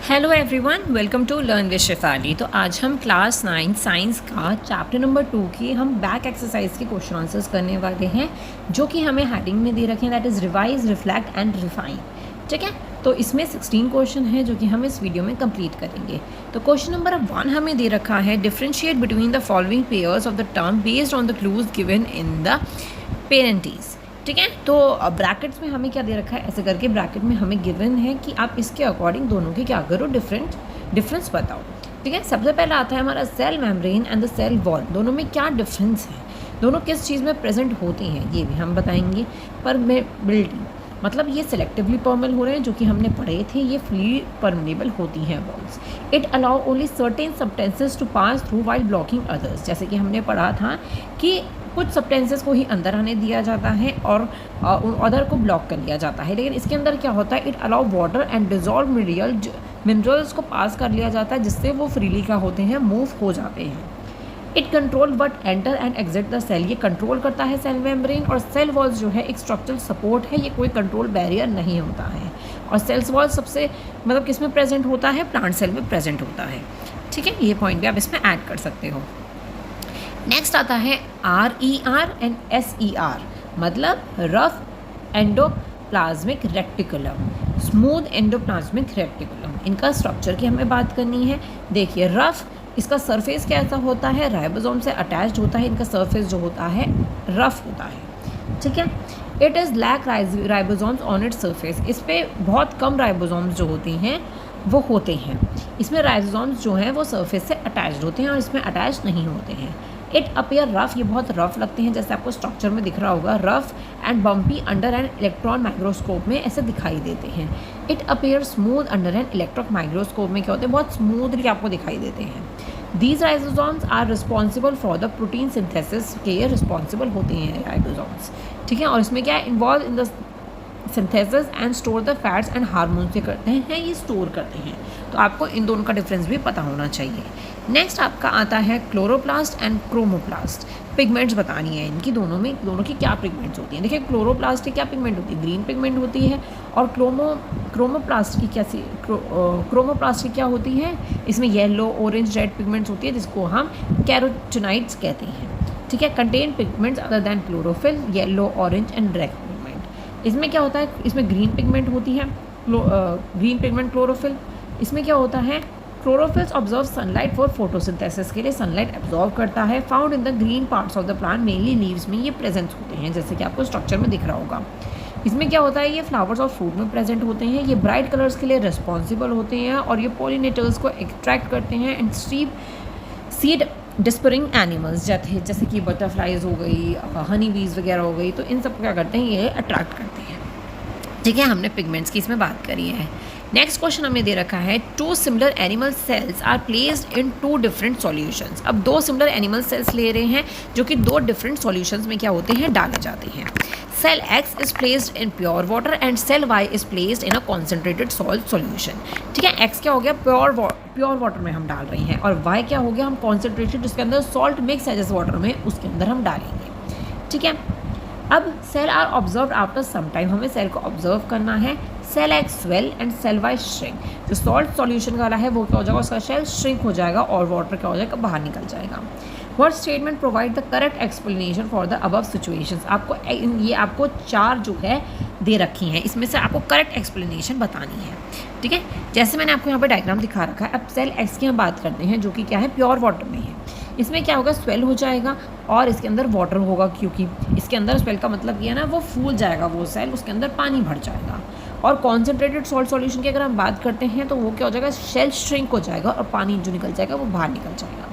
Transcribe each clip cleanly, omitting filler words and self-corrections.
Hello everyone, welcome to learn with Shefali. तो आज हम क्लास 9 साइंस का चैप्टर नंबर 2 की हम बैक एक्सरसाइज के क्वेश्चन आंसर्स करने वाले हैं, जो कि हमें हेडिंग में दे रखे हैं, that is revise, reflect and refine. ठीक है, तो इसमें 16 क्वेश्चन है जो कि हम इस वीडियो में कंप्लीट करेंगे। तो क्वेश्चन नंबर 1 हमें दे रखा है, differentiate between the following pairs of the term based on the clues given in the parentheses. ठीक है, तो ब्रैकेट्स में हमें क्या दे रखा है, ऐसे करके ब्रैकेट में हमें गिवन है कि आप इसके अकॉर्डिंग दोनों के क्या करो, डिफरेंस बताओ। ठीक है, सबसे पहला आता है हमारा cell membrane and the cell wall, दोनों में क्या डिफरेंस है, दोनों किस चीज़ में प्रेजेंट होती हैं, ये भी हम बताएंगे। परमेबिलिटी मतलब ये सिलेक्टिवली परमेबल हो रहे हैं, जो कि हमने पढ़े थे, ये फ्री परमेबल होती हैं walls. It allow only certain substances to pass through while blocking others, जैसे कि हमने पढ़ा था कि कुछ सब्सटेंसेस को ही अंदर आने दिया जाता है और अदर को ब्लॉक कर लिया जाता है। लेकिन इसके अंदर क्या होता है, it allow water and dissolve minerals को पास कर लिया जाता है, जिससे वो फ्रीली क्या होते हैं, मूव हो जाते हैं। It control what enter and exit the cell, ये कंट्रोल करता है सेल मेम्ब्रेन। और सेल वॉल्स जो है एक स्ट्रक्चरल सपोर्ट है, ये कोई कंट्रोल बैरियर नहीं होता है। और सेल्स वॉल सबसे मतलब किस में प्रेजेंट होता है, प्लांट सेल में प्रेजेंट होता है। ठीक है, ये पॉइंट भी आप इसमें ऐड कर सकते हो। नेक्स्ट आता है RER एंड SER, मतलब rough endoplasmic reticulum, smooth endoplasmic reticulum. इनका स्ट्रक्चर की हमें बात करनी है। देखिए, रफ, इसका सरफेस कैसा होता है, राइबोसोम से अटैच्ड होता है, इनका सरफेस जो होता है रफ होता है। ठीक है, it is lack ribosomes on its surface, इस पर बहुत कम राइबोसोम्स जो होती हैं वो होते हैं। इसमें राइबोसोम्स जो हैं वो सरफेस से अटैच्ड होते हैं और इसमें अटैच नहीं होते हैं। इट अपीयर रफ, ये बहुत रफ लगते हैं, जैसे आपको स्ट्रक्चर में दिख रहा होगा, rough and bumpy under an electron microscope में ऐसे दिखाई देते हैं। It appear smooth under an electron microscope में क्या होते हैं, बहुत स्मूथली आपको दिखाई देते हैं। These ribosomes are responsible for the protein synthesis, के रिस्पॉन्सिबल होते हैं राइबोसोम्स। ठीक है, और इसमें क्या है, involve in the synthesis and store the fats and hormones, ये करते हैं, ये स्टोर करते हैं। तो आपको इन दोनों का डिफरेंस भी पता होना चाहिए। नेक्स्ट आपका आता है क्लोरोप्लास्ट एंड क्रोमोप्लास्ट, पिगमेंट्स बतानी है इनकी, दोनों की क्या पिगमेंट्स होती हैं। देखिए, क्लोरोप्लास्ट की क्या पिगमेंट होती है, ग्रीन पिगमेंट होती है। और क्रोमोप्लास्ट की क्या होती है, इसमें येलो, ऑरेंज, रेड पिगमेंट्स होती है, जिसको हम कैरोटिनॉइड्स कहते हैं। ठीक है, contain pigments other than chlorophyll, yellow, orange and red pigment. इसमें क्या होता है, इसमें ग्रीन पिगमेंट होती है, ग्रीन पिगमेंट क्लोरोफिल। इसमें क्या होता है, chlorophylls observe sunlight for photosynthesis, के लिए सनलाइट एब्जॉर्व करता है। Found in the green parts of the plant, mainly leaves में ये प्रेजेंट होते हैं, जैसे कि आपको स्ट्रक्चर में दिख रहा होगा। इसमें क्या होता है, ये फ्लावर्स और फ्रूट में प्रेजेंट होते हैं, ये ब्राइट कलर्स के लिए रिस्पॉन्सिबल होते हैं और ये पॉलिनेटर्स को अट्रैक्ट करते हैं। एंड सीड डिस्परिंग एनिमल्स जैसे कि बटरफ्लाइज हो गई, हनी बीज वगैरह हो गई, तो इन सब क्या करते हैं, ये अट्रैक्ट करते हैं। ठीक है, हमने पिगमेंट्स की इसमें बात करी है। नेक्स्ट क्वेश्चन हमें दे रखा है, two similar animal cells are placed in two different solutions. अब दो सिमिलर एनिमल सेल्स ले रहे हैं, जो कि दो डिफरेंट सॉल्यूशंस में क्या होते हैं, डाले जाते हैं। Cell X is placed in pure water and cell Y is placed in a concentrated salt solution. ठीक है, X क्या हो गया, प्योर वाटर में हम डाल रहे हैं, और Y क्या हो गया, हम कॉन्सेंट्रेटेड, जिसके अंदर सॉल्ट मिक्स है जैसे वाटर में, उसके अंदर हम डालेंगे। ठीक है, अब cell are observe after some time, हमें सेल को ऑब्जर्व करना है। Cell X swell and cell Y shrink, जो सॉल्ट सॉल्यूशन वाला है वो क्या हो जाएगा, उसका शेल श्रिंक हो जाएगा और वाटर क्या हो जाएगा, बाहर निकल जाएगा। What statement provide the correct explanation for the above situations, आपको ये आपको 4 जो है दे रखी हैं, इसमें से आपको करेक्ट एक्सप्लेनेशन बतानी है। ठीक है, जैसे मैंने आपको यहाँ पर डायग्राम दिखा रखा है। अब सेल X की हम बात करते हैं, जो कि क्या है, प्योर वाटर में है। इसमें क्या होगा, स्वेल हो जाएगा और इसके अंदर वाटर होगा, क्योंकि इसके अंदर स्वेल का मतलब ये है ना, वो फूल जाएगा वो सेल, उसके अंदर पानी भर जाएगा। और कॉन्सेंट्रेटेड सॉल्ट सॉल्यूशन की अगर हम बात करते हैं, तो वो क्या हो जाएगा, शेल श्रिंक हो जाएगा और पानी जो निकल जाएगा वो बाहर निकल जाएगा।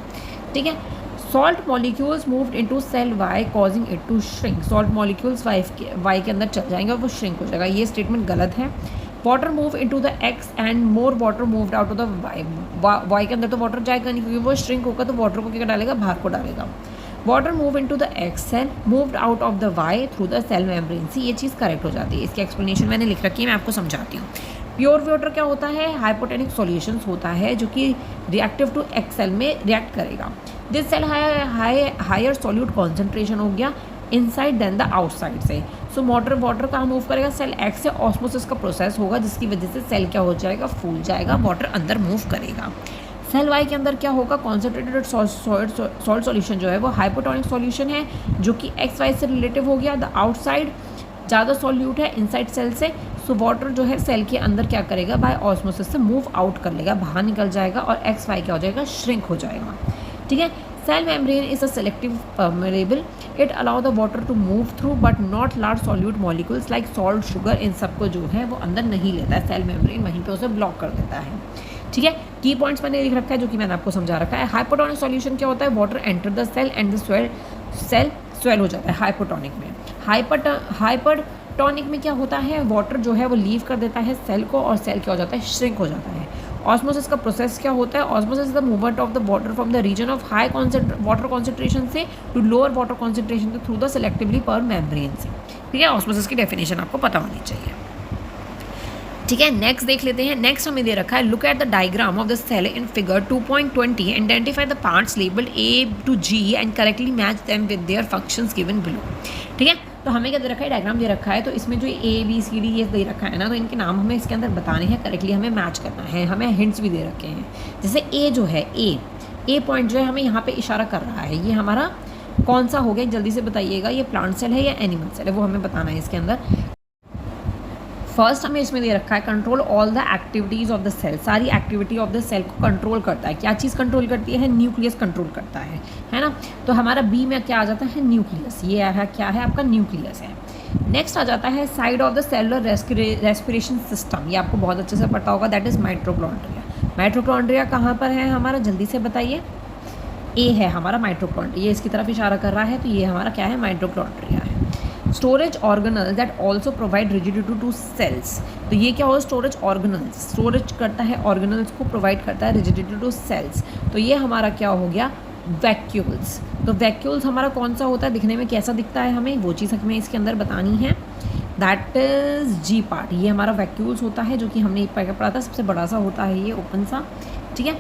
ठीक है, salt molecules moved into cell Y causing it to shrink, salt molecules Y के अंदर चल जाएंगे और वो श्रिंक हो जाएगा, ये स्टेटमेंट गलत है। Water move into the X and more water moved out of the Y के अंदर तो वाटर जाएगा नहीं, क्योंकि वो श्रिंक होगा, तो वाटर को क्या डालेगा, बाहर को डालेगा। Water move into the X cell moved out of the Y through the cell membrane, see ये चीज़ करेक्ट हो जाती है। इसकी एक्सप्लेनेशन मैंने लिख रखी है, मैं आपको समझाती हूँ। प्योर वाटर क्या होता है, हाइपोटेनिक सॉल्यूशंस होता है, जो कि रिएक्टिव टू X सेल में रिएक्ट करेगा। This cell higher solute concentration हो गया इनसाइड देन द आउटसाइड से, सो वाटर कहाँ मूव करेगा, सेल एक्स से ऑस्मोसिस का प्रोसेस होगा जिसकी वजह से सेल क्या हो जाएगा, फूल जाएगा, वाटर अंदर मूव करेगा। सेल वाई के अंदर क्या होगा, कॉन्सेंट्रेटेड सॉल्ट सॉल्यूशन जो है वो हाइपोटोनिक सॉल्यूशन है जो कि एक्स वाई से रिलेटिव हो गया। द आउटसाइड ज़्यादा सॉल्यूट है इनसाइड सेल से, सो वाटर जो है सेल के अंदर क्या करेगा, बाय ऑस्मोसिस से मूव आउट कर लेगा, बाहर निकल जाएगा और एक्स वाई क्या हो जाएगा, श्रिंक हो जाएगा। ठीक है, cell membrane is a selective permeable, it allow the water to move through but not large solute molecules like salt, sugar, इन सबको जो है वो अंदर नहीं लेता है सेल मेम्ब्रेन, वहीं पे उसे ब्लॉक कर देता है। ठीक है, की पॉइंट्स मैंने लिख रखा है जो कि मैंने आपको समझा रखा है। हाइपोटोनिक सॉल्यूशन क्या होता है, water enter the cell and the cell swell हो जाता है हाइपोटोनिक में। हाइपरटोनिक में क्या होता है, वाटर जो है वो लीव कर देता है सेल को और सेल क्या हो जाता है, श्रिंक हो जाता है। ऑस्मोसिस का प्रोसेस क्या होता है, osmosis is the movement of the water from the region of high water concentration से to lower water concentration through the selectively per membrane से। ठीक है, ऑस्मोसिस की डेफिनेशन आपको पता होनी चाहिए। ठीक है, नेक्स्ट देख लेते हैं। नेक्स्ट हमें दे रखा है, look at the diagram of the cell in figure 2.20, identify the parts labelled A to G and correctly match them with their functions given below. ठीक है, तो हमें क्या दे रखा है, डायग्राम दे रखा है, तो इसमें जो ABCD ये दे रखा है ना, तो इनके नाम हमें इसके अंदर बताने हैं, करेक्टली हमें मैच करना है। हमें हिंट्स भी दे रखे हैं, जैसे A जो है, A पॉइंट जो है हमें यहाँ पे इशारा कर रहा है, ये हमारा कौन सा हो गया, जल्दी से बताइएगा, ये प्लांट सेल है या एनिमल सेल है, वो हमें बताना है इसके अंदर। फर्स्ट हमें इसमें दे रखा है, control all the activities of the cell, सारी एक्टिविटी ऑफ द सेल को कंट्रोल करता है। क्या चीज़ कंट्रोल करती है, न्यूक्लियस कंट्रोल करता है ना। तो हमारा बी में क्या आ जाता है, न्यूक्लियस, ये है क्या है आपका, न्यूक्लियस है। नेक्स्ट आ जाता है side of the cellular respiration system, ये आपको बहुत अच्छे से पता होगा, दैट इज़ माइटोकॉन्ड्रिया। माइटोकॉन्ड्रिया कहाँ पर है हमारा, जल्दी से बताइए, ए है हमारा माइटोकॉन्ड्रिया, ये इसकी तरफ इशारा कर रहा है, तो ये हमारा क्या है, माइटोकॉन्ड्रिया है। Storage organelle that also provide rigidity to cells, तो ये क्या होगा, स्टोरेज ऑर्गेनल्स, स्टोरेज करता है ऑर्गेनल्स को, प्रोवाइड करता है रिजिडिटी टू सेल्स, तो ये हमारा क्या हो गया, वैक्यूल्स। तो वैक्यूल्स हमारा कौन सा होता है, दिखने में कैसा दिखता है, हमें वो चीज़ हमें इसके अंदर बतानी है, दैट इज़ जी पार्ट, ये हमारा वैक्यूल्स होता है जो कि हमने पढ़ा था, सबसे बड़ा सा होता है ये ओपन सा। ठीक है,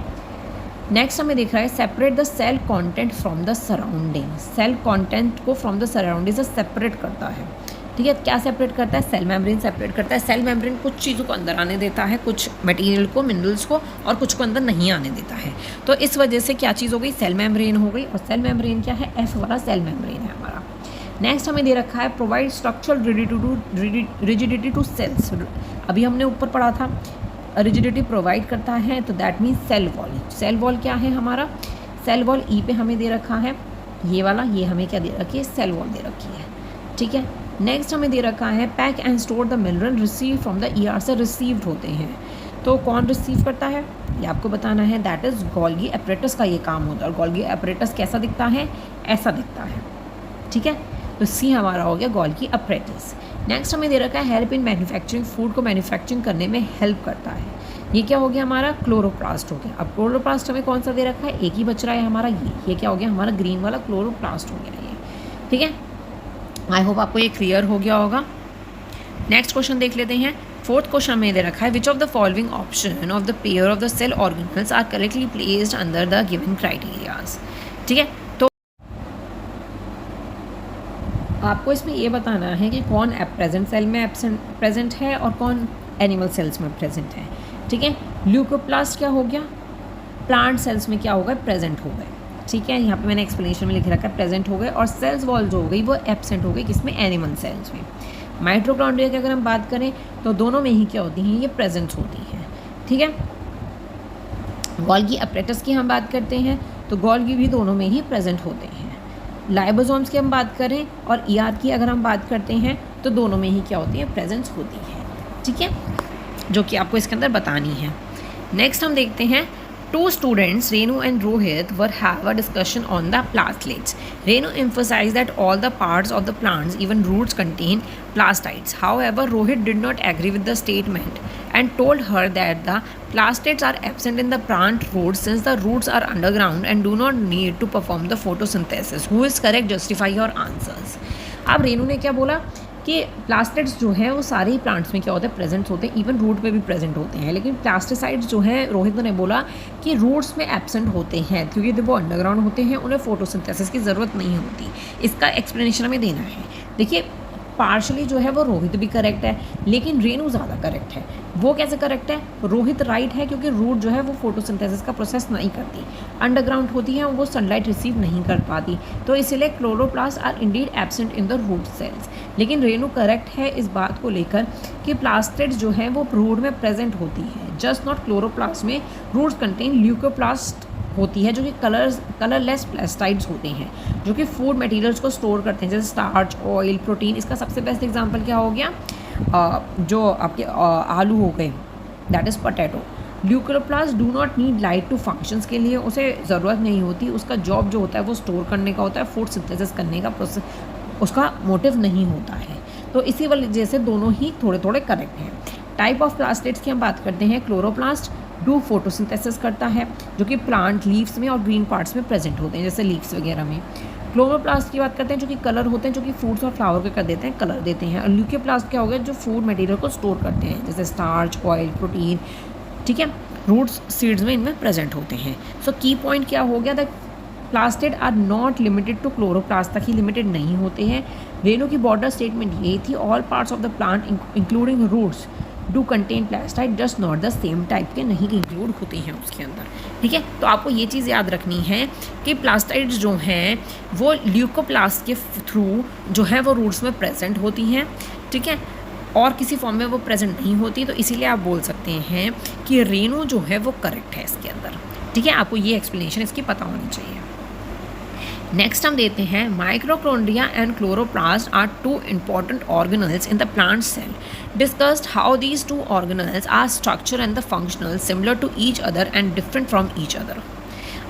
नेक्स्ट हमें दिख रहा है, separate the cell content from the surrounding, cell content को फ्रॉम द सराउंडिंग से सेपरेट करता है। ठीक है, क्या सेपरेट करता है, सेल मेम्ब्रेन सेपरेट करता है। सेल मेम्ब्रेन कुछ चीज़ों को अंदर आने देता है, कुछ मटेरियल को, मिनरल्स को, और कुछ को अंदर नहीं आने देता है। तो इस वजह से क्या चीज़ हो गई, सेल मेम्ब्रेन हो गई, और सेल मेम्ब्रेन क्या है, एफ वाला सेल मेम्ब्रेन है हमारा। नेक्स्ट हमें दे रखा है, provide structural rigidity to cells, अभी हमने ऊपर पढ़ा था रिजिडिटी प्रोवाइड करता है, तो that means cell wall. Cell wall क्या है हमारा, सेल वॉल ई पे हमें दे रखा है, ये वाला, ये हमें क्या दे रखी है, सेल वॉल दे रखी है। ठीक है, नेक्स्ट हमें दे रखा है, pack and store the mineral receive from the ER से रिसीव्ड होते हैं, तो कौन रिसीव करता है ये आपको बताना है, दैट इज़ गोल्गी एपरेटस का ये काम होता है। और गोल्गी एपरेटस कैसा दिखता है, ऐसा दिखता है। ठीक है, तो सी हमारा हो गया गोल्गी एपरेटस। नेक्स्ट हमें दे रखा है, हेल्प इन मैन्युफैक्चरिंग, फूड को मैन्युफैक्चरिंग करने में हेल्प करता है, ये क्या हो गया हमारा, क्लोरोप्लास्ट हो गया। अब क्लोरोप्लास्ट हमें कौन सा दे रखा है, एक ही बच रहा है हमारा, ये क्या हो गया हमारा, ग्रीन वाला क्लोरोप्लास्ट हो गया ये। ठीक है, आई होप आपको ये क्लियर हो गया होगा। नेक्स्ट क्वेश्चन देख लेते हैं। फोर्थ क्वेश्चन में दे रखा है, which of the following option of the pair of the cell organelles are correctly placed under the given criterias. ठीक है, तो आपको इसमें ये बताना है कि कौन प्रेजेंट सेल में प्रेजेंट है और कौन एनिमल सेल्स में प्रेजेंट है। ठीक है, ल्यूकोप्लास्ट क्या हो गया, प्लांट सेल्स में क्या हो गए, प्रेजेंट हो गए। ठीक है, यहाँ पे मैंने एक्सप्लेनेशन में लिख रखा है प्रेजेंट हो गए, और सेल्स वॉल जो हो गई वो एब्सेंट हो गई, किसमें, एनिमल सेल्स में। माइटोकॉन्ड्रिया की अगर हम बात करें तो दोनों में ही क्या होती हैं, ये प्रेजेंट होती हैं। ठीक है, गोल्गी एपरेटस की हम बात करते हैं तो गोल्गी भी दोनों में ही प्रेजेंट होते हैं। लाइबोसोम्स की हम बात करें और ER की अगर हम बात करते हैं तो दोनों में ही क्या होती है, प्रेजेंस होती है। ठीक है, जो कि आपको इसके अंदर बतानी है। नेक्स्ट हम देखते हैं, two students, Renu and Rohit, were have a discussion on the plastelates. Renu emphasized that all the parts of the plants, even roots, contain plastides. However, Rohit did not agree with the statement and told her that the plastelates are absent in the plant roots since the roots are underground and do not need to perform the photosynthesis. Who is correct? Justify your answers. अब रेनू ने क्या बोला कि plastids जो हैं वो सारे ही plants में क्या होते हैं, प्रेजेंट होते हैं, इवन रूट पे भी प्रेजेंट होते हैं। लेकिन प्लास्टिसाइड्स जो हैं, रोहित ने बोला कि रूट्स में एब्सेंट होते हैं क्योंकि जब वो अंडरग्राउंड होते हैं उन्हें फोटोसिंथेसिस की ज़रूरत नहीं होती। इसका एक्सप्लेनेशन हमें देना है। देखिए, पार्शली जो है वो रोहित भी करेक्ट है, लेकिन रेनू ज़्यादा करेक्ट है। वो कैसे करेक्ट है? रोहित राइट है क्योंकि रूट जो है वो फोटोसिंथेसिस का प्रोसेस नहीं करती, अंडरग्राउंड होती है, वो सनलाइट रिसीव नहीं कर पाती, तो इसीलिए chloroplast are indeed absent in the root cells. लेकिन रेनू करेक्ट है इस बात को लेकर कि प्लास्टिड्स जो है वो रूट में प्रेजेंट होती है, जस्ट नॉट क्लोरोप्लास्ट में रूट्स कंटेन ल्यूकोप्लास्ट होती है, जो कि कलरलेस प्लास्टाइड्स होते हैं, जो कि फूड मटेरियल्स को स्टोर करते हैं, जैसे स्टार्च, ऑयल, प्रोटीन। इसका सबसे बेस्ट एग्जांपल क्या हो गया? जो आपके आलू हो गए, that is potato. Leucoplast do not need light to functions के लिए उसे ज़रूरत नहीं होती, उसका जॉब जो होता है वो स्टोर करने का होता है, फूड सिंथेसिस करने का प्रोसेस उसका मोटिव नहीं होता है। तो इसी वजह से दोनों ही थोड़े थोड़े करेक्ट हैं। टाइप ऑफ प्लास्टिड्स की हम बात करते हैं। क्लोरोप्लास्ट डू फोटोसिंथेसिस करता है, जो कि प्लांट लीव्स में और ग्रीन पार्ट्स में प्रेजेंट होते हैं, जैसे लीव्स वगैरह में। क्लोरोप्लास्ट की बात करते हैं, जो कि कलर होते हैं, जो कि फ्रूट्स और फ्लावर को कर देते हैं, कलर देते हैं। और ल्यूकोप्लास्ट क्या हो गया? जो फूड मटेरियल को स्टोर करते हैं, जैसे स्टार्च, ऑयल, प्रोटीन, ठीक है, रूट्स, सीड्स में इनमें प्रेजेंट होते हैं। सो की पॉइंट क्या हो गया? That plastid are not limited to chloroplast तक ही लिमिटेड नहीं होते हैं। रेनू की बॉर्डर स्टेटमेंट यही थी, all parts of the plant including roots do contain plastid, just not the same type के नहीं इंक्लूड होते हैं उसके अंदर। ठीक है, तो आपको ये चीज़ याद रखनी है कि प्लास्टाइड्स जो हैं वो ल्यूकोप्लास्ट के थ्रू जो है वो रूट्स में प्रेजेंट होती हैं, ठीक है, और किसी फॉर्म में वो प्रेजेंट नहीं होती। तो इसीलिए आप बोल सकते हैं कि रेनू जो है वो करेक्ट है इसके अंदर। ठीक है, आपको ये एक्सप्लेनेशन इसकी पता होनी चाहिए। नेक्स्ट हम देते हैं mitochondria and chloroplast are two important organelles in the plant cell. Discussed how these two organelles are structure and the functional similar to each other and different from each other.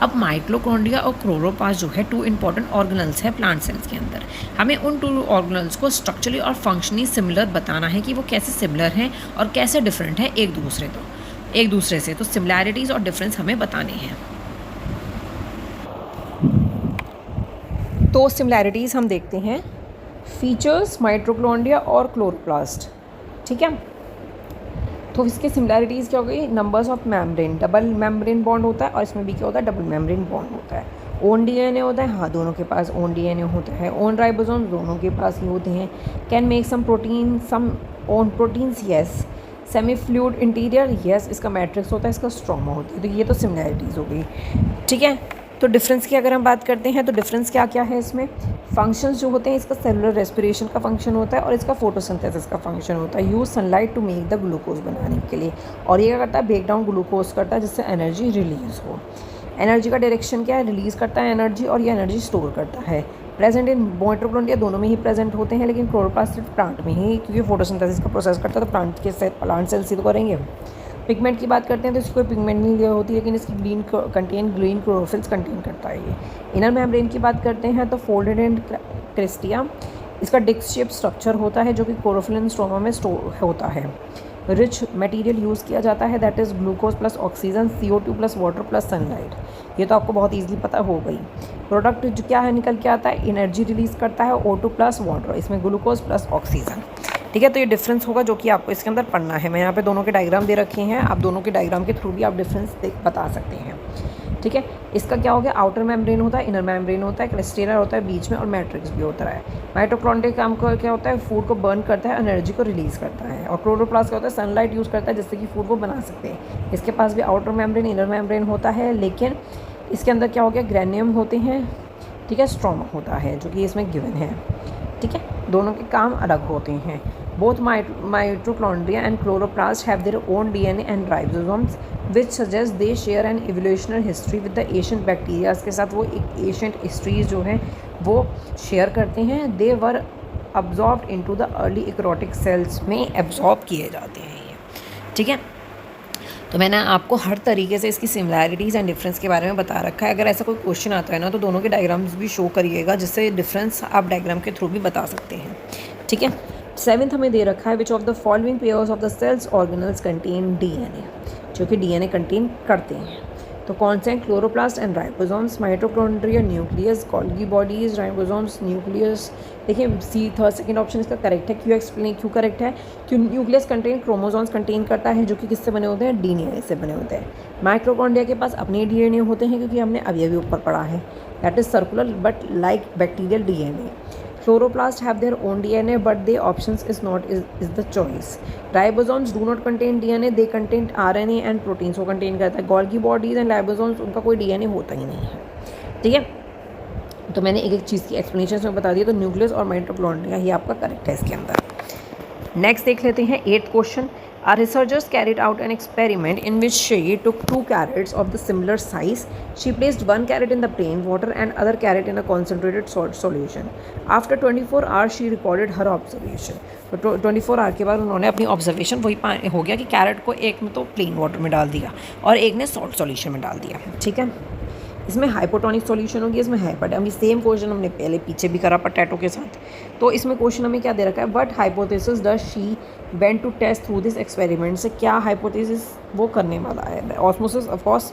अब mitochondria और chloroplast जो है two important organelles है plant cells के अंदर। हमें उन two organelles को स्ट्रक्चरली और फंक्शनली सिमिलर बताना है कि वो कैसे सिमिलर हैं और कैसे डिफरेंट है एक दूसरे से। तो सिमिलैरिटीज़ और डिफरेंस हमें बताने हैं। तो सिमिलैरिटीज़ हम देखते हैं। फीचर्स माइक्रोकॉन्ड्रिया और क्लोरोप्लास्ट, ठीक है। तो इसके सिमिलैरिटीज़ क्या हो गई? Numbers of membrane, double membrane bond होता है, और इसमें भी क्या होता है? डबल मेम्ब्रेन बॉन्ड होता है। ओन डीएनए होता है, हाँ दोनों के पास ओन डीएनए होता है। ओन राइबोसोम दोनों के पास ही होते हैं। Can make some protein, some own proteins, yes. Semi fluid interior, yes. इसका मैट्रिक्स होता है, इसका स्ट्रोमा होती है। तो ये तो सिमिलैरिटीज़ हो गई, ठीक है। तो डिफरेंस की अगर हम बात करते हैं तो डिफरेंस क्या क्या है इसमें? फंक्शंस जो होते हैं, इसका सेलुलर रेस्पिरेशन का फंक्शन होता है और इसका फोटोसिंथेसिस का फंक्शन होता है। Use sunlight to make the glucose बनाने के लिए, और ये क्या करता है? ब्रेक डाउन ग्लूकोज करता है जिससे एनर्जी रिलीज़ हो। एनर्जी का डायरेक्शन क्या है? रिलीज़ करता है एनर्जी, और ये एनर्जी स्टोर करता है। प्रेजेंट इन माइक्रोकॉन्ड्रिया दोनों में ही प्रेजेंट होते हैं, लेकिन क्लोरोप्लास्ट सिर्फ प्लांट में ही, क्योंकि फोटोसिंथेसिस का प्रोसेस करता है तो प्लांट सेल्स ही तो करेंगे। पिगमेंट की बात करते हैं तो इसकी कोई पिगमेंट नहीं होती, लेकिन इसकी ग्रीन क्लोरोफिल्स कंटेन करता है ये। इनर मेम्ब्रेन की बात करते हैं तो फोल्डेड एंड क्रिस्टिया, इसका डिस्क शेप स्ट्रक्चर होता है जो कि क्लोरोफिल स्ट्रोमा में स्टोर होता है। रिच मटेरियल यूज़ किया जाता है, that is glucose plus oxygen, CO2 plus water plus sunlight. ये तो आपको बहुत ईजिली पता हो गई। प्रोडक्ट जो क्या है निकल के आता है? एनर्जी रिलीज़ करता है, O2 प्लस वाटर, इसमें ग्लूकोज प्लस ऑक्सीजन, ठीक है। तो ये डिफरेंस होगा जो कि आपको इसके अंदर पढ़ना है। मैं यहाँ पे दोनों के डायग्राम दे रखे हैं, आप दोनों के डायग्राम के थ्रू भी आप डिफरेंस बता सकते हैं, ठीक है। इसका क्या हो गया? आउटर मेम्ब्रेन होता है, इनर मेम्ब्रेन होता है, क्रिस्टेलर होता है बीच में, और मैट्रिक्स भी होता है। माइटोकॉन्ड्रिया काम का क्या होता है? फूड को बर्न करता है, एनर्जी को रिलीज़ करता है। और क्लोरोप्लास्ट क्या होता है? सनलाइट यूज़ करता है जिससे कि फूड को बना सकते हैं। इसके पास भी आउटर मेम्ब्रेन, इनर मेम्ब्रेन होता है, लेकिन इसके अंदर क्या हो गया? ग्रेन्यूम होते हैं, ठीक है, स्ट्रोमा होता है जो कि इसमें गिवन है, ठीक है। दोनों के काम अलग होते हैं। Both mitochondria and chloroplast have their own DNA and ribosomes which suggest they share an evolutional history with the ancient bacterias के साथ वो एक एशियंट हिस्ट्री जो है वो शेयर करते हैं। They were absorbed into the early eukaryotic cells में एब्जॉर्ब किए जाते हैं ये, ठीक है। तो मैंने आपको हर तरीके से इसकी सिमिलैरिटीज़ एंड डिफरेंस के बारे में बता रखा है। अगर ऐसा कोई क्वेश्चन आता है ना तो दोनों के डायग्राम्स भी शो करिएगा, जिससे डिफरेंस आप डायग्राम के थ्रू भी बता सकते हैं, ठीक है। 7th हमें दे रखा है which of the following pairs of the cells organelles contain DNA, जो कि डीएनए कंटेन करते हैं। तो कौन से हैं? Chloroplast and ribosomes, mitochondria nucleus, Golgi bodies, ribosomes nucleus. देखिए सेकंड ऑप्शन इसका करेक्ट है। क्यों करेक्ट है? क्यों? न्यूक्लियस कंटेन क्रोमोसोम्स कंटेन करता है जो कि किससे बने होते हैं? डीएनए से बने होते हैं। माइटोकॉन्ड्रिया के पास अपने डीएनए होते हैं, क्योंकि हमने अभी ऊपर पढ़ा है, that is circular but like bacterial DNA. Chloroplasts have their own DNA, but the options is not is the choice. Ribosomes do not contain DNA, they contain RNA and proteins को contain करता है. Golgi bodies and ribosomes उनका कोई DNA होता ही नहीं है. ठीक है, तो मैंने एक एक चीज़ की एक्सप्लेनेशन में बता दिया. तो न्यूक्लियस और माइटोकॉन्ड्रिया ये आपका करेक्ट है इसके अंदर. नेक्स्ट देख लेते हैं 8th question. Our researchers carried out an experiment in which she took 2 carrots of the similar size. She placed 1 carrot in the plain water and other carrot in a concentrated salt solution. After 24 hours, she recorded her observation. तो 24 our के बाद उन्होंने अपनी observation वही हो गया कि carat को एक में तो प्लेन वाटर में डाल दिया और एक ने सॉल्ट सॉल्यूशन में डाल दिया. ठीक है, इसमें हाइपोटोनिक सॉल्यूशन होगी, इसमें हाइपर. अभी सेम क्वेश्चन हमने पहले पीछे भी करा पोटैटो के साथ. तो इसमें क्वेश्चन हमें क्या दे रखा है, what hypothesis does she went to test through this experiment. से क्या हाइपोथेसिस वो करने वाला है. Osmosis, of course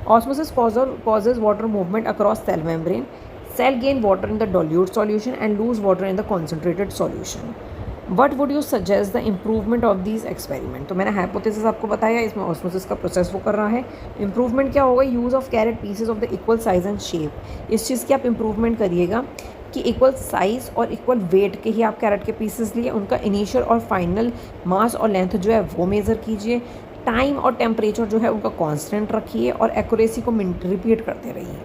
osmosis causes water movement across cell membrane. Cell gain water in the dilute solution and lose water in the concentrated solution. What would you suggest the improvement of this experiment. तो मैंने hypothesis आपको बताया, इसमें osmosis का process वो कर रहा है. इम्प्रूवमेंट क्या होगा, use of carrot pieces of the equal size and shape. इस चीज़ की आप इम्प्रूवमेंट करिएगा कि इक्वल साइज़ और इक्वल वेट के ही आप कैरेट के पीसेस लिए, उनका इनिशियल और फाइनल मास और लेंथ जो है वो मेज़र कीजिए. टाइम और टेम्परेचर जो है उनका कांस्टेंट रखिए और एक्यूरेसी को रिपीट करते रहिए.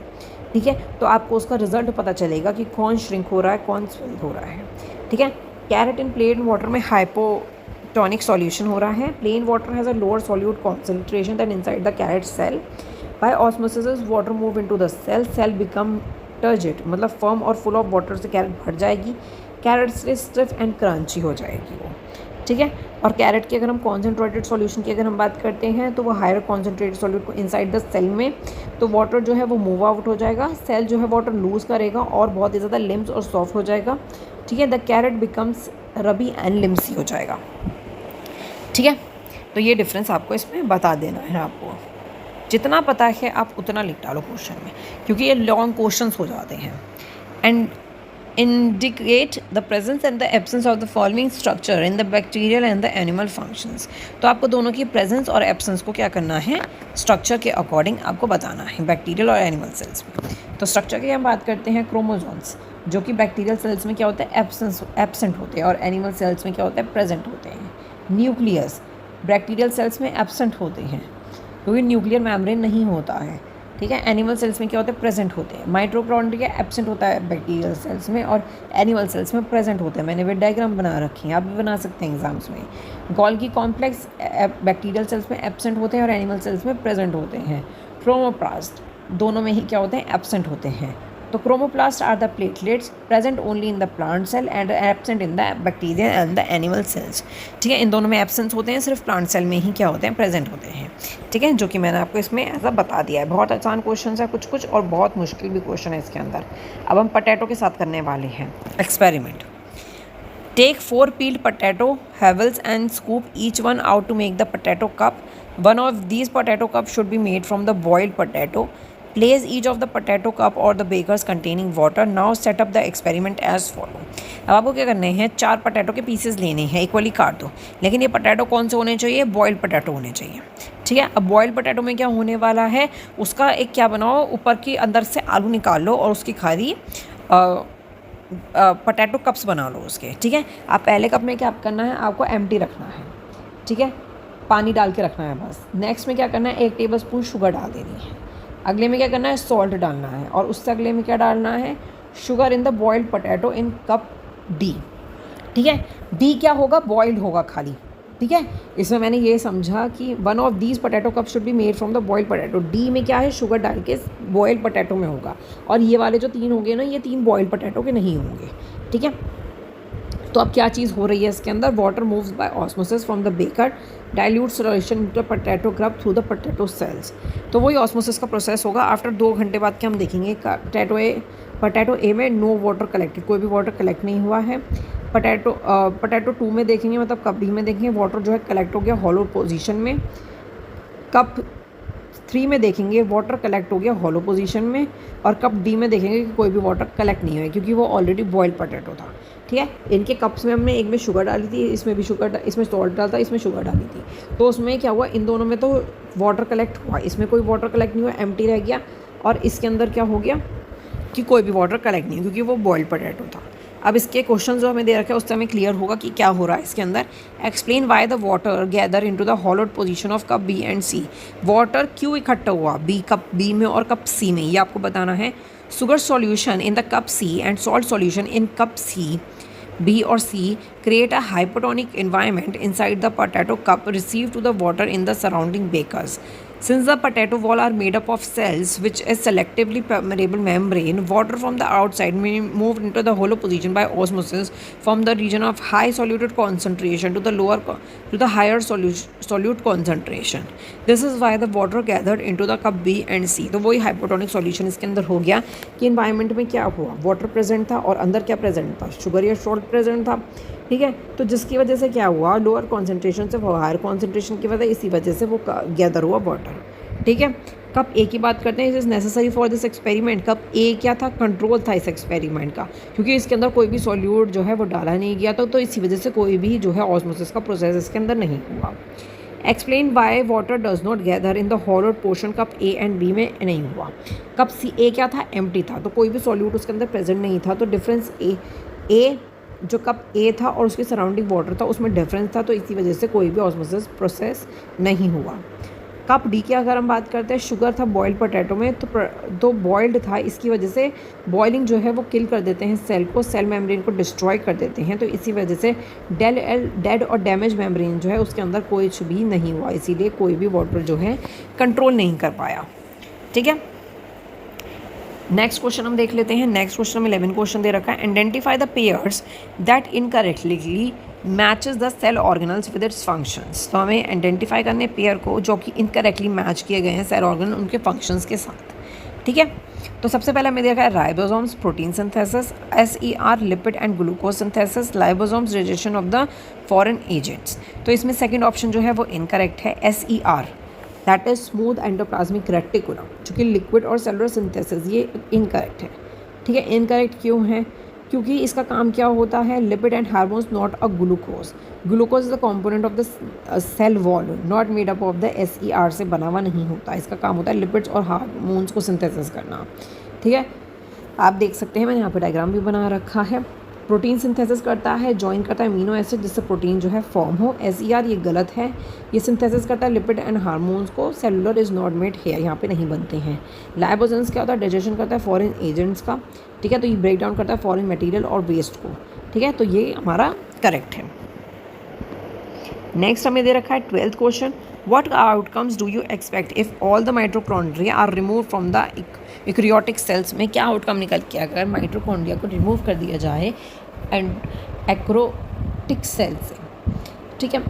ठीक है, तो आपको उसका रिजल्ट पता चलेगा कि कौन श्रिंक हो रहा है, कौन स्वेल हो रहा है. ठीक है, कैरेट इन प्लेन वाटर में हाइपोटोनिक सॉल्यूशन हो रहा है. Plain water has a lower solute concentration than inside the carrot cell. By osmosis water move into the cell. Cell become turgid, मतलब फर्म और फुल ऑफ वाटर से carrot भर जाएगी. Carat से स्टिफ एंड क्रंची हो जाएगी वो. ठीक है, और कैरेट की अगर हम कॉन्सेंट्रेटेड सॉल्यूशन की अगर हम बात करते हैं तो वो हायर कॉन्सेंट्रेटेड सॉल्यूट को इनसाइड द सेल में, तो वाटर जो है वो मूव आउट हो जाएगा. सेल जो है वाटर लूज़ करेगा और बहुत ही ज़्यादा लिम्स और सॉफ्ट हो जाएगा. ठीक है, the carat becomes rabi and Limcee हो जाएगा. ठीक है, तो ये डिफरेंस आपको इसमें बता देना है. आपको जितना पता है आप उतना लिख डालो क्वेश्चन में, क्योंकि ये लॉन्ग क्वेश्चंस हो जाते हैं. And indicate the presence and the absence of the following structure in the bacterial and the animal functions. तो आपको दोनों की प्रेजेंस और एब्सेंस को क्या करना है, स्ट्रक्चर के अकॉर्डिंग आपको बताना है बैक्टीरियल और एनिमल सेल्स में. तो स्ट्रक्चर की हम बात करते हैं क्रोमोसोम्स, जो कि बैक्टीरियल सेल्स में क्या होता है, एब्सेंट होते हैं, और एनिमल सेल्स में क्या होता है, प्रेजेंट होते हैं. न्यूक्लियस बैक्टीरियल सेल्स में एब्सेंट होते हैं क्योंकि न्यूक्लियर मेम्ब्रेन नहीं होता है. ठीक है, एनिमल सेल्स में क्या होते हैं, प्रेजेंट होते हैं. माइटोकॉन्ड्रिया एब्सेंट होता है बैक्टीरियल सेल्स में और एनिमल सेल्स में प्रेजेंट होते हैं. मैंने वे डायग्राम बना रखी हैं, आप भी बना सकते हैं एग्जाम्स में. गोल्गी कॉम्प्लेक्स बैक्टीरियल सेल्स में एब्सेंट होते हैं और एनिमल सेल्स में प्रेजेंट होते हैं. क्रोमोप्लास्ट दोनों में ही क्या होते हैं, एब्सेंट होते हैं. तो chromoplast are the platelets present only in the plant cell and absent in the bacteria and the animal cells. ठीक है, इन दोनों में एब्सेंस होते हैं, सिर्फ प्लांट सेल में ही क्या होते हैं, प्रेजेंट होते हैं. ठीक है, जो कि मैंने आपको इसमें ऐसा बता दिया है. बहुत आसान क्वेश्चन है कुछ कुछ, और बहुत मुश्किल भी क्वेश्चन है इसके अंदर. अब हम पोटैटो के साथ करने वाले हैं experiment. Take 4 peeled potato havels and scoop each one out to make the potato cup. One of these potato cups should be made from the boiled potato. Place each of the potato cup or the bakers containing water. Now set up the experiment as follow. अब आपको क्या करने हैं, 4 potato के pieces लेने हैं, equally काट दो. लेकिन ये पोटैटो कौन से होने चाहिए, बॉइल्ड पोटैटो होने चाहिए. ठीक है, अब बॉइल्ड पोटैटो में क्या होने वाला है, उसका एक क्या बनाओ, ऊपर की अंदर से आलू निकाल लो और उसकी खाली पोटैटो कप्स बना लो उसके. ठीक है, आप पहले कप में क्या करना है, आपको एम्प्टी रखना है. ठीक है, पानी डाल के रखना है बस. नेक्स्ट में क्या करना है, 1 टेबलस्पून शुगर डाल देनी है. अगले में क्या करना है, सॉल्ट डालना है. और उससे अगले में क्या डालना है, sugar in the boiled potato in cup D. ठीक है, डी क्या होगा, बॉइल्ड होगा खाली. ठीक है, इसमें मैंने ये समझा कि 1 of these potato cups should be made from the boiled potato. D में क्या है, शुगर डाल के बॉइल्ड पोटैटो में होगा. और ये वाले जो 3 होंगे ना, ये 3 बॉइल्ड पोटैटो के नहीं होंगे. ठीक है, तो अब क्या चीज़ हो रही है इसके अंदर, water moves by osmosis from the beaker dilute solution into potato cup through the potato cells. तो वही ऑस्मोसिस का प्रोसेस होगा. आफ्टर 2 घंटे बाद क्या हम देखेंगे, पोटैटो ए में नो वाटर कलेक्टेड, कोई भी वाटर कलेक्ट नहीं हुआ है. पोटैटो 2 में देखेंगे, मतलब कप बी में देखेंगे, वाटर जो है कलेक्ट हो गया हॉलो पोजीशन में. कप 3 में देखेंगे, वाटर कलेक्ट हो गया हॉलो पोजीशन में. और कप डी में देखेंगे कि कोई भी वाटर कलेक्ट नहीं हुआ क्योंकि वो ऑलरेडी बॉइल्ड पोटैटो था. ठीक है, इनके कप्स में हमने एक में शुगर डाली थी, इसमें भी शुगर, इसमें सॉल्ट डाला था, इसमें शुगर डाली थी. तो उसमें क्या हुआ, इन दोनों में तो वाटर कलेक्ट हुआ, इसमें कोई वाटर कलेक्ट नहीं हुआ, एम्प्टी रह गया. और इसके अंदर क्या हो गया कि कोई भी वाटर कलेक्ट नहीं क्योंकि वो बॉइल्ड पोटैटो था. अब इसके क्वेश्चन जो हमें दे रखे हैं उससे हमें क्लियर होगा कि क्या हो रहा है इसके अंदर। Explain why the water gather into the hollowed position of cup B and C. Water क्यों इकट्ठा हुआ कप बी में और कप सी में, ये आपको बताना है। Sugar solution in the cup C and salt solution in cup C B or C create a hypotonic environment inside the potato cup received to the water in the surrounding bakers. Since the potato wall are made up of cells, which is selectively permeable membrane, water from the outside may move into the hollow position by osmosis from the region of high solute concentration to the higher solute concentration. This is why the water gathered into the cup B and C. तो वही hypotonic solution इसके अंदर हो गया कि environment में क्या हुआ, water present था और अंदर क्या present था, sugar या salt present था, ठीक है। तो जिसकी वजह से क्या हुआ, लोअर कॉन्सेंट्रेशन से हायर कॉन्सेंट्रेशन की वजह, इसी वजह से वो गैदर हुआ वाटर, ठीक है। कप ए की बात करते हैं, it is necessary for this experiment. Cup A क्या था, कंट्रोल था इस एक्सपेरिमेंट का, क्योंकि इसके अंदर कोई भी सॉल्यूट जो है वो डाला नहीं गया था, तो इसी वजह से कोई भी जो है ऑस्मोसिस का प्रोसेस इसके अंदर नहीं हुआ। Explain why water does not gather in the hollowed portion cup A and B में नहीं हुआ। कप सी ए क्या था, एम्प्टी था, तो कोई भी सॉल्यूट उसके अंदर प्रेजेंट नहीं था, तो डिफरेंस ए जो कप ए था और उसके सराउंडिंग वाटर था उसमें डिफरेंस था, तो इसी वजह से कोई भी ऑस्मोसिस प्रोसेस नहीं हुआ। कप डी की अगर हम बात करते हैं, शुगर था बॉइल्ड पोटैटो में, तो बॉइल्ड था, इसकी वजह से बॉइलिंग जो है वो किल कर देते हैं सेल को, सेल मेम्ब्रेन को डिस्ट्रॉय कर देते हैं, तो इसी वजह से डेड और डैमेज मेम्ब्रेन जो है उसके अंदर कुछ भी नहीं हुआ, इसीलिए कोई भी वाटर जो है कंट्रोल नहीं कर पाया, ठीक है। नेक्स्ट क्वेश्चन हम देख लेते हैं। नेक्स्ट क्वेश्चन में 11 क्वेश्चन दे रखा है। Identify the pairs that incorrectly matches the cell organelles with its functions. तो हमें आइडेंटिफाई करने पेयर को जो कि इनकरेक्टली मैच किए गए हैं सेल ऑर्गेनल उनके फंक्शंस के साथ, ठीक है। तो सबसे पहले हमें देखा है ribosomes protein synthesis, SER lipid and glucose synthesis, lysosomes rejection of the foreign agents. तो इसमें सेकंड ऑप्शन जो है वो इनकरेक्ट है, SER that is smooth endoplasmic reticulum, जो कि लिक्विड और सेलुलर सिंथेसिस, ये इनकरेक्ट है, ठीक है। इनकरेक्ट क्यों है, क्योंकि इसका काम क्या होता है, lipid and hormones not a glucose. Glucose is the component of the cell wall not made up of the SER से बना हुआ नहीं होता, इसका काम होता है लिपिड्स और हार्मोन्स को सिंथेसिस करना, ठीक है। आप देख सकते हैं मैंने यहाँ पे डायग्राम भी बना रखा है। प्रोटीन सिंथेसिस करता है, जॉइन करता है अमीनो एसिड जिससे प्रोटीन जो है फॉर्म हो। SER ये गलत है, ये सिंथेसिस करता है लिपिड एंड हार्मोन्स को, cellular is not made here, यहाँ पे नहीं बनते हैं। लाइबोसोम्स क्या होता है, डाइजेशन करता है फॉरेन एजेंट्स का, ठीक है, तो ये ब्रेक डाउन करता है फॉरेन मटेरियल और वेस्ट को, ठीक है, तो ये हमारा करेक्ट है। नेक्स्ट हमें दे रखा है 12th question, what outcomes do you expect if all the mitochondria are remove from the eukaryotic cells. में क्या आउटकम निकल के अगर माइटोकॉन्ड्रिया को रिमूव कर दिया जाए एंड एक्रोटिक सेल से, ठीक है।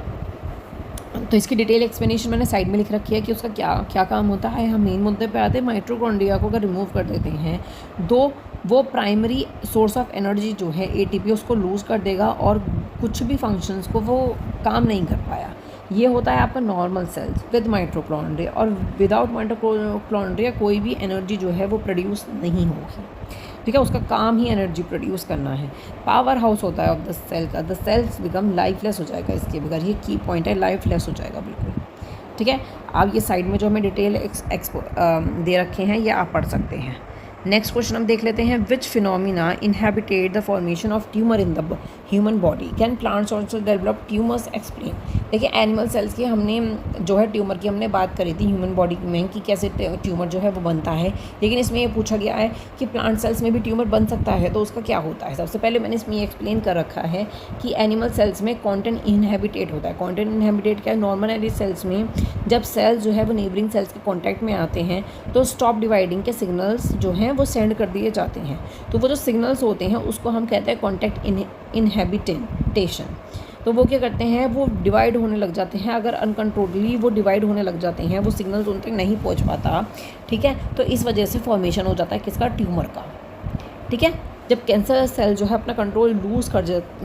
तो इसकी डिटेल एक्सप्लेनेशन मैंने साइड में लिख रखी है कि उसका क्या क्या काम होता है। हम मेन मुद्दे पे आते हैं। माइटोकॉन्ड्रिया को अगर रिमूव कर देते हैं तो वो प्राइमरी सोर्स ऑफ एनर्जी जो है ATP उसको लूज़ कर देगा और कुछ भी फंक्शंस को वो काम नहीं कर पाया। ये होता है आपका नॉर्मल सेल्स विद माइटोकॉन्ड्रिया, और विदाउट माइटोकॉन्ड्रिया कोई भी एनर्जी जो है वो प्रोड्यूस नहीं होगी, ठीक है। उसका काम ही एनर्जी प्रोड्यूस करना है। पावर हाउस होता है ऑफ द सेल का, द सेल्स बिकम लाइफलेस हो जाएगा इसके बगैर, ये की पॉइंट है, लाइफलेस हो जाएगा बिल्कुल, ठीक है। आप ये साइड में जो हमें डिटेल दे रखे हैं ये आप पढ़ सकते हैं। नेक्स्ट क्वेश्चन हम देख लेते हैं, which phenomena inhibit the formation of tumour in the human body, can plants also develop tumours, explain. देखिए एनिमल सेल्स की हमने जो है ट्यूमर की हमने बात करी थी ह्यूमन बॉडी में कि कैसे ट्यूमर जो है वो बनता है, लेकिन इसमें ये पूछा गया है कि प्लांट सेल्स में भी ट्यूमर बन सकता है, तो उसका क्या होता है। सबसे पहले मैंने इसमें ये एक्सप्लेन कर रखा है कि एनिमल सेल्स में कॉन्टेंट इनहेबिटेट होता है। कॉन्टेंट इनहेबिटेट क्या है, नॉर्मल सेल्स में जब सेल्स जो है वो नेबरिंग सेल्स के कॉन्टैक्ट में आते हैं तो स्टॉप डिवाइडिंग के सिग्नल्स जो हैं वो सेंड कर दिए जाते हैं, तो वो जो सिग्नल्स होते हैं उसको हम कहते हैं कॉन्टैक्ट इनहेबिटेशन। तो वो क्या करते हैं, वो डिवाइड होने लग जाते हैं। अगर अनकंट्रोलली वो डिवाइड होने लग जाते हैं, वो सिग्नल्स उन तक नहीं पहुंच पाता, ठीक है, तो इस वजह से फॉर्मेशन हो जाता है किसका, ट्यूमर का, ठीक है। जब कैंसर सेल जो है अपना कंट्रोल लूज़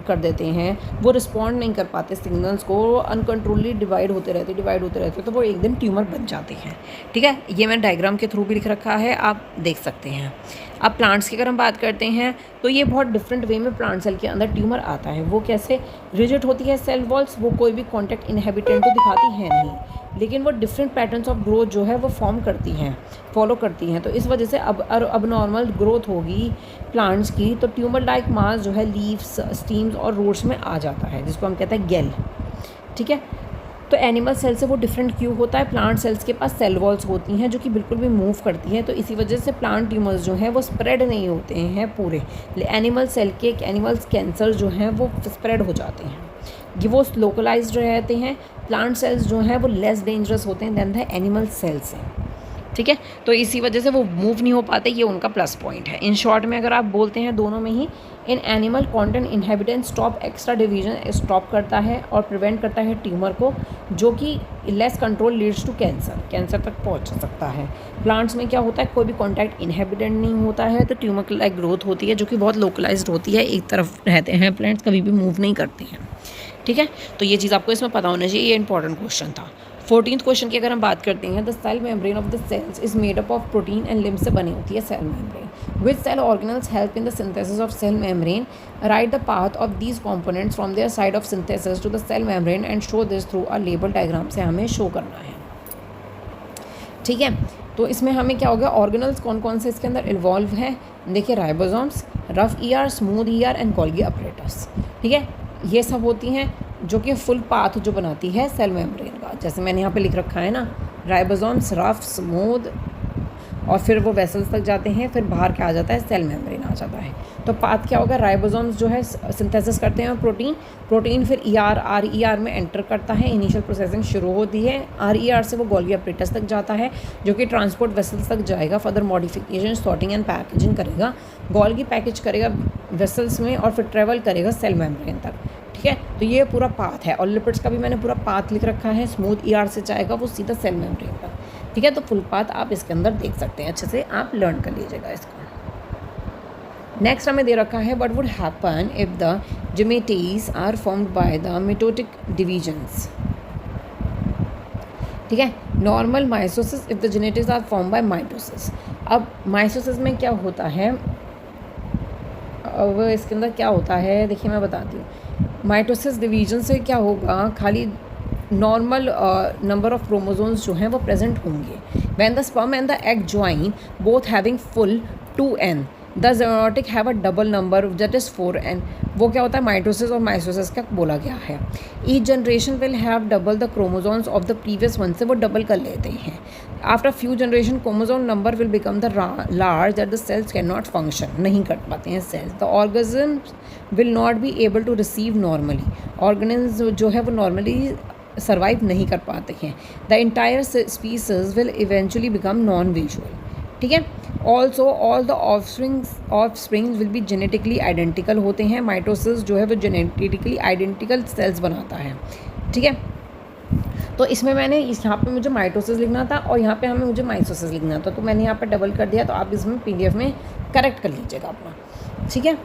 कर देते हैं, वो रिस्पॉन्ड नहीं कर पाते सिग्नल्स को, अनकंट्रोलली डिवाइड होते रहते, तो वो एक दिन ट्यूमर बन जाते हैं, ठीक है। ये मैंने डायग्राम के थ्रू भी लिख रखा है, आप देख सकते हैं। अब प्लांट्स की अगर हम बात करते हैं तो ये बहुत डिफरेंट वे में प्लांट सेल के अंदर ट्यूमर आता है। वो कैसे, रिजिड होती है सेल वॉल्स, वो कोई भी कॉन्टैक्ट इनहेबिटेंट को दिखाती है नहीं, लेकिन वो डिफरेंट पैटर्न्स ऑफ ग्रोथ जो है वो फॉलो करती हैं। तो इस वजह से अब नॉर्मल ग्रोथ होगी प्लांट्स की, तो ट्यूमर लाइक मास जो है लीव्स, स्टीम्स और रूट्स में आ जाता है, जिसको हम कहते हैं गेल। ठीक है, तो एनिमल सेल से वो डिफरेंट क्यों होता है? प्लांट सेल्स के पास सेल वॉल्स होती हैं जो कि बिल्कुल भी मूव करती हैं, तो इसी वजह से प्लांट ट्यूमर्स जो हैं वो स्प्रेड नहीं होते हैं पूरे। एनिमल्स कैंसर जो हैं वो स्प्रेड हो जाते हैं, ये वो लोकलाइज्ड रहते हैं। प्लांट सेल्स जो हैं वो लेस डेंजरस होते हैं दैन द एनिमल सेल्स हैं। ठीक है, तो इसी वजह से वो मूव नहीं हो पाते, ये उनका प्लस पॉइंट है। इन शॉर्ट में अगर आप बोलते हैं दोनों में ही, in animal content inhibitant stop extra division stop करता है और प्रिवेंट करता है ट्यूमर को, जो कि less control leads to cancer तक पहुंच सकता है। प्लांट्स में क्या होता है, कोई भी कॉन्टैक्ट इनहेबिटेंट नहीं होता है, तो ट्यूमर लाइक ग्रोथ होती है जो कि बहुत लोकलाइज्ड होती है, एक तरफ रहते हैं प्लांट्स, कभी भी मूव नहीं करते हैं। ठीक है, तो ये चीज़ आपको इसमें पता होना चाहिए, ये इंपॉर्टेंट क्वेश्चन था। 14th क्वेश्चन की अगर हम बात करते हैं, the cell membrane of the cells is made up of protein and lymph से बनी होती है cell membrane. Which cell organelles help in the synthesis of cell membrane? Write the path of these components from their site of synthesis to the cell membrane and show this through a label diagram से हमें show करना है। ठीक है, तो इसमें हमें क्या हो गया, ऑर्गेनल्स कौन कौन से इसके अंदर इन्वॉल्व हैं? देखिए, ribosomes, rough ER, smooth ER and Golgi apparatus. ठीक है, ये सब होती हैं जो कि फुल पाथ जो बनाती है सेल मेम्ब्रेन का। जैसे मैंने यहाँ पे लिख रखा है ना, राइबोसोम्स, रफ, स्मूथ, और फिर वो वेसल्स तक जाते हैं, फिर बाहर क्या आ जाता है, सेल मेम्ब्रेन आ जाता है। तो पाथ क्या होगा, राइबोसोम्स जो है सिंथेसिस करते हैं प्रोटीन फिर आर में एंटर करता है, इनिशियल प्रोसेसिंग शुरू होती है। आर से वो गोल्गी अपरेटस तक जाता है, जो कि ट्रांसपोर्ट वेसल्स तक जाएगा, further modification, sorting and packaging करेगा, गोल्गी पैकेज करेगा वेसल्स में और फिर ट्रेवल करेगा सेल मेम्ब्रेन तक। ठीक है, तो ये पूरा पाथ है, और लिपिड्स का भी मैंने पूरा पाथ लिख रखा है। स्मूथ ईआर से जाएगा वो सीधा सेल मेम्ब्रेन तक। ठीक है, तो फुल पाथ आप इसके अंदर देख सकते हैं, अच्छे से आप लर्न कर लीजिएगा इसको। नेक्स्ट हमें दे रखा है, what would happen if the gametes are formed by the mitotic divisions? ठीक है, normal mitosis if the genetics are form by mitosis. अब माइटोसिस में क्या होता है, अब इसके अंदर क्या होता है, देखिए मैं बताती हूँ। माइटोसिस डिवीजन से क्या होगा, खाली नॉर्मल नंबर ऑफ क्रोमोसोम्स जो हैं वो प्रेजेंट होंगे। When the sperm and the egg join both having full 2n, the zygotic have a double number that is 4n। वो क्या होता है, माइटोसिस और माइटोसिस का बोला गया है। Each generation will have double the chromosomes of the previous one, से वो डबल कर लेते हैं। After few generation chromosome number will become the large that the cells can not function, नहीं कर पाते हैं cells. The organism will not be able to receive normally, organism जो है वो नॉर्मली सर्वाइव नहीं कर पाते हैं। The entire species will eventually become non visual. ठीक है, also all the offsprings will be genetically identical होते हैं। माइटोसिस जो है वो जेनेटिकली आइडेंटिकल सेल्स बनाता है। ठीक है, तो इसमें मैंने यहाँ पे मुझे माइटोसिस लिखना था और यहाँ पे हमें मुझे माइटोसिस लिखना था, तो मैंने यहाँ पे डबल कर दिया, तो आप इसमें PDF में करेक्ट कर लीजिएगा अपना। ठीक है,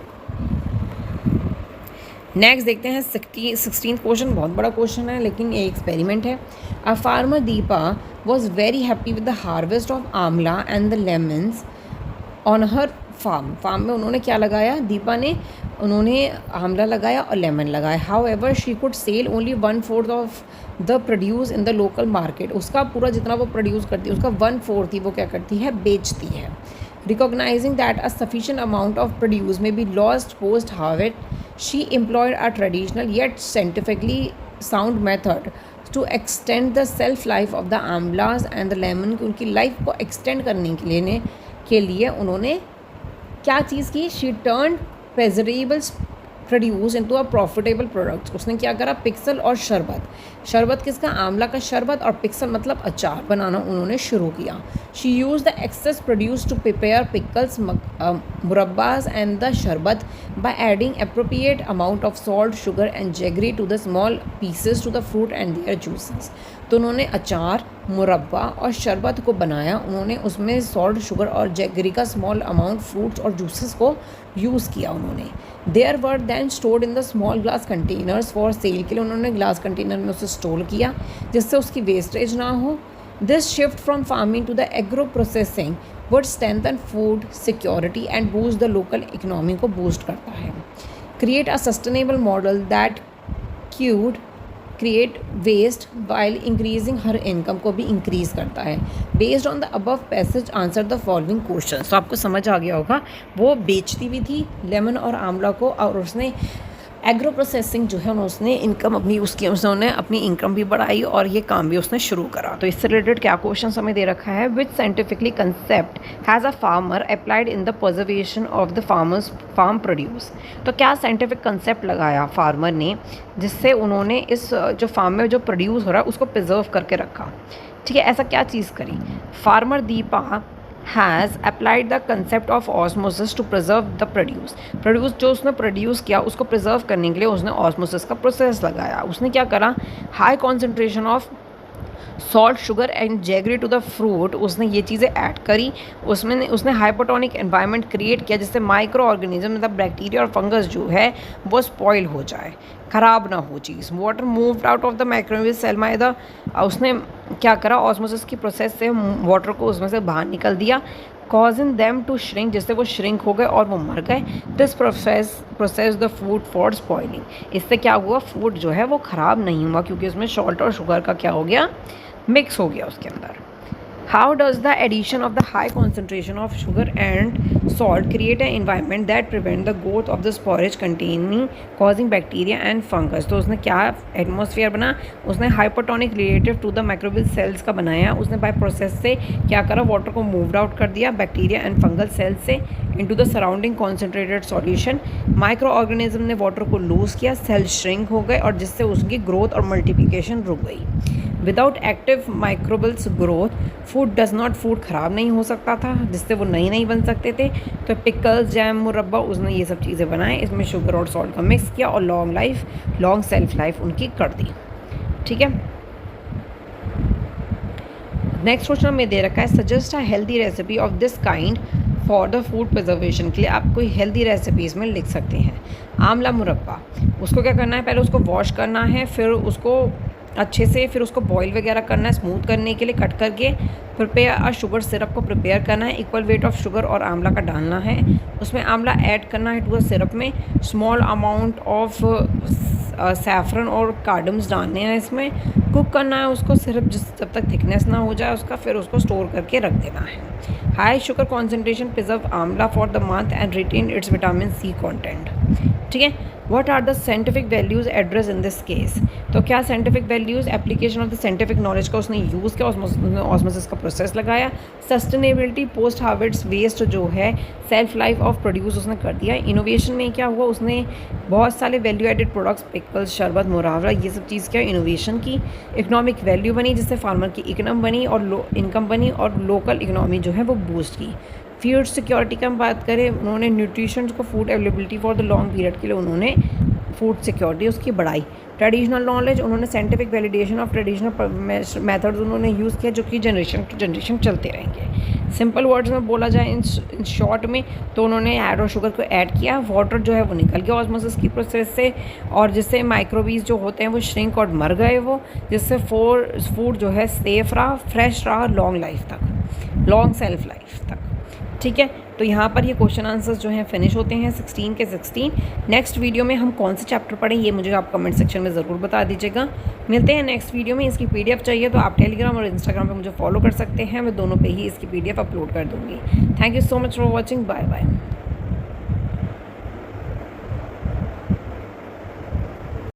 नेक्स्ट देखते हैं 16th क्वेश्चन। बहुत बड़ा क्वेश्चन है लेकिन ये एक्सपेरिमेंट है। A farmer Deepa was very happy with the harvest of amla and the lemons on her farm में उन्होंने क्या लगाया, दीपा ने, उन्होंने आमला लगाया और लेमन लगाया। However she could sell only 1/4 of the produce in the local market. उसका पूरा जितना वो प्रोड्यूस करती है उसका 1/4 ही वो क्या करती है, बेचती है। Recognizing that a sufficient amount of produce may be lost post-harvest, she employed a traditional yet scientifically sound method to extend the shelf life of the amlas and the lemon। उनकी लाइफ को extend करने के लिए उन्होंने क्या चीज़ की, she turned vegetables produce into a profitable products. उसने क्या करा, पिक्सल और शरबत किसका, आंवला का शरबत, और पिक्सल मतलब अचार बनाना उन्होंने शुरू किया। She use the excess produce to prepare pickles, murabbas and the sharbat by adding appropriate amount of salt, sugar and jaggery to the small pieces to the fruit and their juices. तो उन्होंने अचार, मुरब्बा और शरबत को बनाया, उन्होंने उसमें सॉल्ट, शुगर और जेगरी का स्मॉल अमाउंट फ्रूट्स और जूसेस को यूज़ किया उन्होंने। There were than stored in the small glass containers for sale के लिए उन्होंने ग्लास कंटेनर में उसे स्टोर किया जिससे उसकी वेस्टेज ना हो। This shift from farming to the agro processing would strengthen food security and boost the local economy को बूस्ट करता है। Create a sustainable model that create waste while increasing her income को भी इंक्रीज़ करता है। Based on the above passage answer the following question. तो आपको समझ आ गया होगा, वो बेचती भी थी लेमन और आंवला को, और उसने एग्रो प्रोसेसिंग जो है उसने इनकम अपनी उसकी उसने अपनी इनकम भी बढ़ाई और ये काम भी उसने शुरू करा। तो इससे रिलेटेड क्या क्वेश्चन हमें दे रखा है, which scientifically concept has a farmer applied in the preservation of the farmers farm produce. तो क्या साइंटिफिक कंसेप्ट लगाया फार्मर ने जिससे उन्होंने इस जो फार्म में जो प्रोड्यूस हो रहा है उसको प्रिजर्व करके रखा। ठीक है, ऐसा क्या चीज़ करी? Farmer Deepa has applied the concept of osmosis to preserve the produce जो उसने प्रोड्यूस किया उसको प्रिजर्व करने के लिए उसने ऑस्मोसिस का प्रोसेस लगाया। उसने क्या करा, high concentration of salt sugar and jaggery to the fruit, उसने ये चीज़ें ऐड करी। उसने हाइपोटोनिक एनवायरनमेंट क्रिएट किया जिससे माइक्रो ऑर्गेनिज्म मतलब बैक्टीरिया और फंगस जो है वो स्पॉइल हो जाए, ख़राब ना हो चीज़। Water moved out of the microwave cell by the, उसने क्या करा, ऑस्मोसिस की प्रोसेस से वाटर को उसमें से बाहर निकल दिया, कॉजिंग देम टू श्रिंक, जिससे वो श्रिंक हो गए और वो मर गए। This process the food for spoiling, इससे क्या हुआ, फूड जो है वो ख़राब नहीं हुआ क्योंकि उसमें सॉल्ट और शुगर का क्या हो गया, मिक्स हो गया उसके अंदर। How does the addition of the high concentration of sugar and salt create an environment that prevent the growth of the sporage containing causing bacteria and fungus? तो उसने क्या एटमॉस्फेयर बना, उसने hypotonic relative to the microbial cells का बनाया। उसने by process से क्या करा, वाटर को मूव्ड आउट कर दिया बैक्टीरिया एंड फंगल सेल से into the surrounding concentrated solution. Micro organism ने वाटर को लूज किया, सेल श्रिंक हो गए और जिससे उसकी ग्रोथ और मल्टीप्लिकेशन रुक गई। Without active microbials growth food does not, food ख़राब नहीं हो सकता था जिससे वो नई बन सकते थे। तो पिकल्स, जैम, मुरब्बा, उसने ये सब चीज़ें बनाए, इसमें शुगर और सॉल्ट का मिक्स किया और लॉन्ग सेल्फ लाइफ उनकी कर दी। ठीक है, नेक्स्ट क्वेश्चन में दे रखा है, suggest a healthy recipe of this kind for the food preservation के लिए आप कोई हेल्दी रेसिपी इसमें लिख सकते हैं। आंवला मुरब्बा, उसको क्या करना है, पहले उसको वॉश करना है, फिर उसको अच्छे से फिर उसको बॉईल वगैरह करना है, स्मूथ करने के लिए कट करके प्रिपेयर शुगर सिरप को प्रिपेयर करना है। इक्वल वेट ऑफ शुगर और आंवला का डालना है, उसमें आंवला ऐड करना है टू द सिरप में। स्मॉल अमाउंट ऑफ सैफरन और कार्डम्स डालने हैं इसमें। कुक करना है उसको सिरप जब तक थिकनेस ना हो जाए उसका, फिर उसको स्टोर करके रख देना है। High sugar concentration preserve amla for the month and retain its vitamin C content. ठीक है, what are the scientific values address in this case. तो क्या scientific values, application of the scientific knowledge का उसने यूज़ किया, ऑस्मोसिस का process लगाया। Sustainability, post harvest waste जो है, सेल्फ लाइफ ऑफ प्रोड्यूस उसने कर दिया। इनोवेशन में क्या हुआ, उसने बहुत सारे वैल्यू एडेड प्रोडक्ट्स, पिकल्स, शरबत, मुरावरा, ये सब चीज़ क्या इनोवेशन की। इकोनॉमिक वैल्यू बनी जिससे फार्मर की इकनॉम बनी और इनकम बनी और लोकल इकनॉमी जो है वो बूस्ट की। फूड सिक्योरिटी की हम बात करें, उन्होंने न्यूट्रिशन को, food availability for the long period के लिए उन्होंने फूड सिक्योरिटी उसकी बढ़ाई। ट्रेडिशनल नॉलेज, उन्होंने scientific validation of traditional methods उन्होंने यूज़ किया जो कि जनरेशन टू जनरेशन चलते रहेंगे। सिंपल वर्ड्स में बोला जाए इन शॉर्ट में, तो उन्होंने ऐड और शुगर को ऐड किया, वाटर जो है वो निकल गया ऑस्मोसिस की प्रोसेस से और जिससे माइक्रोबीज जो होते हैं वो श्रिंक और मर गए वो, जिससे फूड जो है सेफ रहा, फ्रेश रहा, लॉन्ग लाइफ तक, लॉन्ग सेल्फ लाइफ तक। ठीक है, तो यहाँ पर ये क्वेश्चन आंसर्स जो हैं फिनिश होते हैं 16 के 16। नेक्स्ट वीडियो में हम कौन से चैप्टर पढ़ें ये मुझे आप कमेंट सेक्शन में ज़रूर बता दीजिएगा। मिलते हैं नेक्स्ट वीडियो में। इसकी PDF चाहिए तो आप टेलीग्राम और इंस्टाग्राम पे मुझे फॉलो कर सकते हैं, मैं दोनों पे ही इसकी PDF अपलोड कर दूँगी। Thank you so much for watching, bye bye.